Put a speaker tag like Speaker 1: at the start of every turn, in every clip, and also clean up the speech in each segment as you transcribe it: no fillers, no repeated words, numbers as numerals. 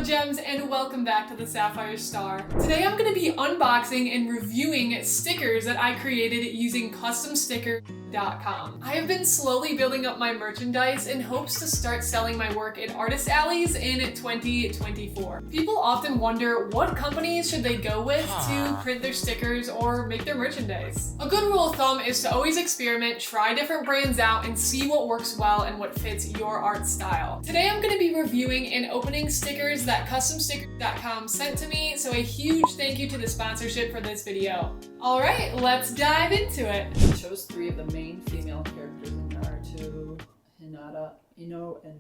Speaker 1: Hello gems and welcome back to the Sapphire Star. Today I'm going to be unboxing and reviewing stickers that I created using customsticker.com. I have been slowly building up my merchandise in hopes to start selling my work at artist alleys in 2024. People often wonder what companies should they go with to print their stickers or make their merchandise. A good rule of thumb is to always experiment, try different brands out, and see what works well and what fits your art style. Today I'm going to be reviewing and opening stickers that customsticker.com sent to me, so a huge thank you to the sponsorship for this video. Alright, let's dive into it.
Speaker 2: I chose 3 of the main female characters in Naruto, Hinata, Ino, and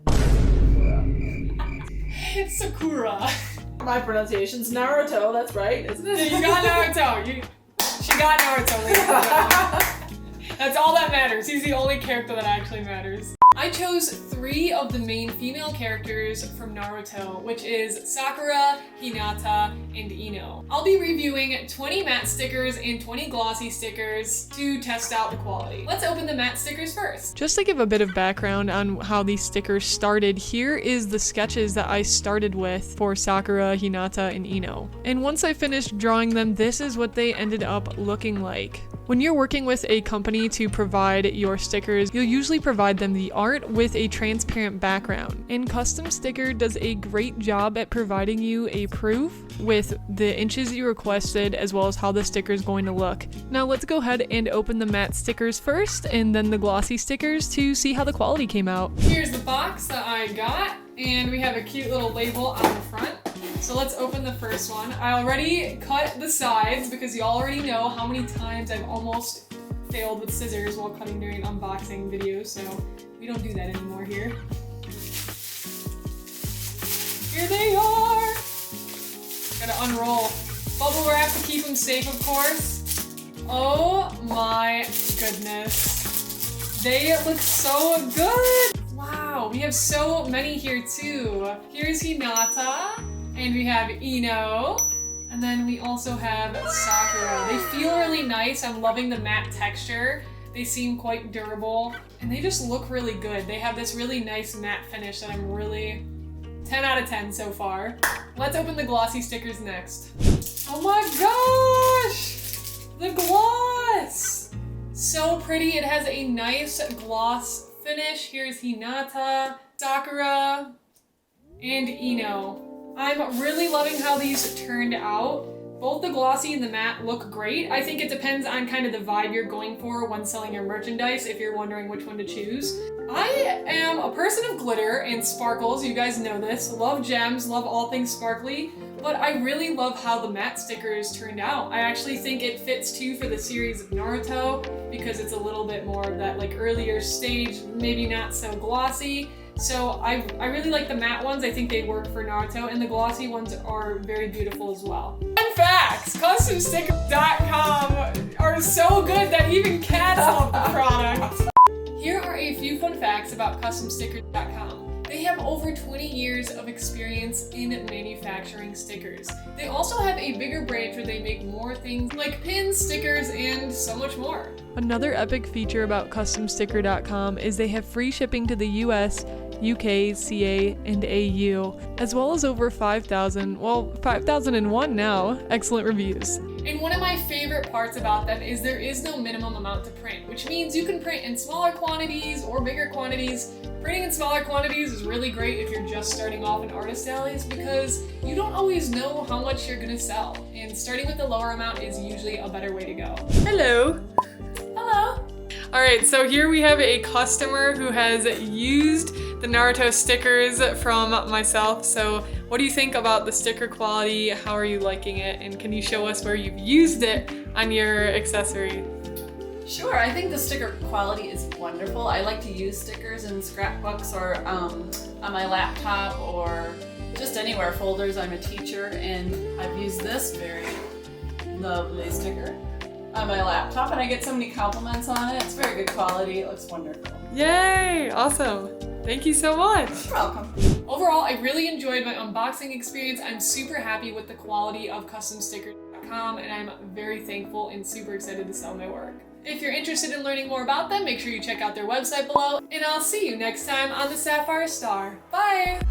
Speaker 1: Sakura.
Speaker 2: My pronunciation's Naruto, that's right, isn't it?
Speaker 1: Yeah, you got Naruto. She got Naruto, ladies and gentlemen. That's all that matters. He's the only character that actually matters. I chose 3 of the main female characters from Naruto, which is Sakura, Hinata, and Ino. I'll be reviewing 20 matte stickers and 20 glossy stickers to test out the quality. Let's open the matte stickers first. Just to give a bit of background on how these stickers started, here is the sketches that I started with for Sakura, Hinata, and Ino. And once I finished drawing them, this is what they ended up looking like. When you're working with a company to provide your stickers, you'll usually provide them the art with a transparent background. And Custom Sticker does a great job at providing you a proof with the inches you requested as well as how the sticker is going to look. Now let's go ahead and open the matte stickers first and then the glossy stickers to see how the quality came out. Here's the box that I got, and we have a cute little label on the front. So let's open the first one. I already cut the sides because you already know how many times I've almost failed with scissors while cutting during unboxing videos, so we don't do that anymore here. Here they are! Gotta unroll. Bubble wrap to keep them safe, of course. Oh my goodness. They look so good! Wow, we have so many here too. Here's Hinata. And we have Ino, and then we also have Sakura. They feel really nice. I'm loving the matte texture. They seem quite durable, and they just look really good. They have this really nice matte finish that I'm really 10 out of 10 so far. Let's open the glossy stickers next. Oh my gosh! The gloss! So pretty. It has a nice gloss finish. Here's Hinata, Sakura, and Ino. I'm really loving how these turned out. Both the glossy and the matte look great. I think it depends on kind of the vibe you're going for when selling your merchandise, if you're wondering which one to choose. I am a person of glitter and sparkles, you guys know this. Love gems, love all things sparkly, but I really love how the matte stickers turned out. I actually think it fits too for the series of Naruto because it's a little bit more of that like earlier stage, maybe not so glossy. So I really like the matte ones. I think they work for Naruto, and the glossy ones are very beautiful as well. Fun facts! CustomSticker.com are so good that even cats love the product. Here are a few fun facts about CustomSticker.com. They have over 20 years of experience in manufacturing stickers. They also have a bigger branch where they make more things like pins, stickers, and so much more. Another epic feature about CustomSticker.com is they have free shipping to the US, UK, CA, and AU, as well as over 5,001 now, excellent reviews. And one of my favorite parts about them is there is no minimum amount to print, which means you can print in smaller quantities or bigger quantities. Printing in smaller quantities is really great if you're just starting off in artist alleys because you don't always know how much you're gonna sell, and starting with the lower amount is usually a better way to go. Hello. Hello. Alright, so here we have a customer who has used the Naruto stickers from myself. So what do you think about the sticker quality? How are you liking it? And can you show us where you've used it on your accessory?
Speaker 2: Sure, I think the sticker quality is wonderful. I like to use stickers in scrapbooks or on my laptop or just anywhere, folders. I'm a teacher, and I've used this very lovely sticker on my laptop, and I get so many compliments on it. It's very good quality. It looks wonderful.
Speaker 1: Yay! Awesome. Thank you so much.
Speaker 2: You're welcome.
Speaker 1: Overall, I really enjoyed my unboxing experience. I'm super happy with the quality of CustomSticker.com, and I'm very thankful and super excited to sell my work. If you're interested in learning more about them, make sure you check out their website below, and I'll see you next time on the Sapphire Star. Bye!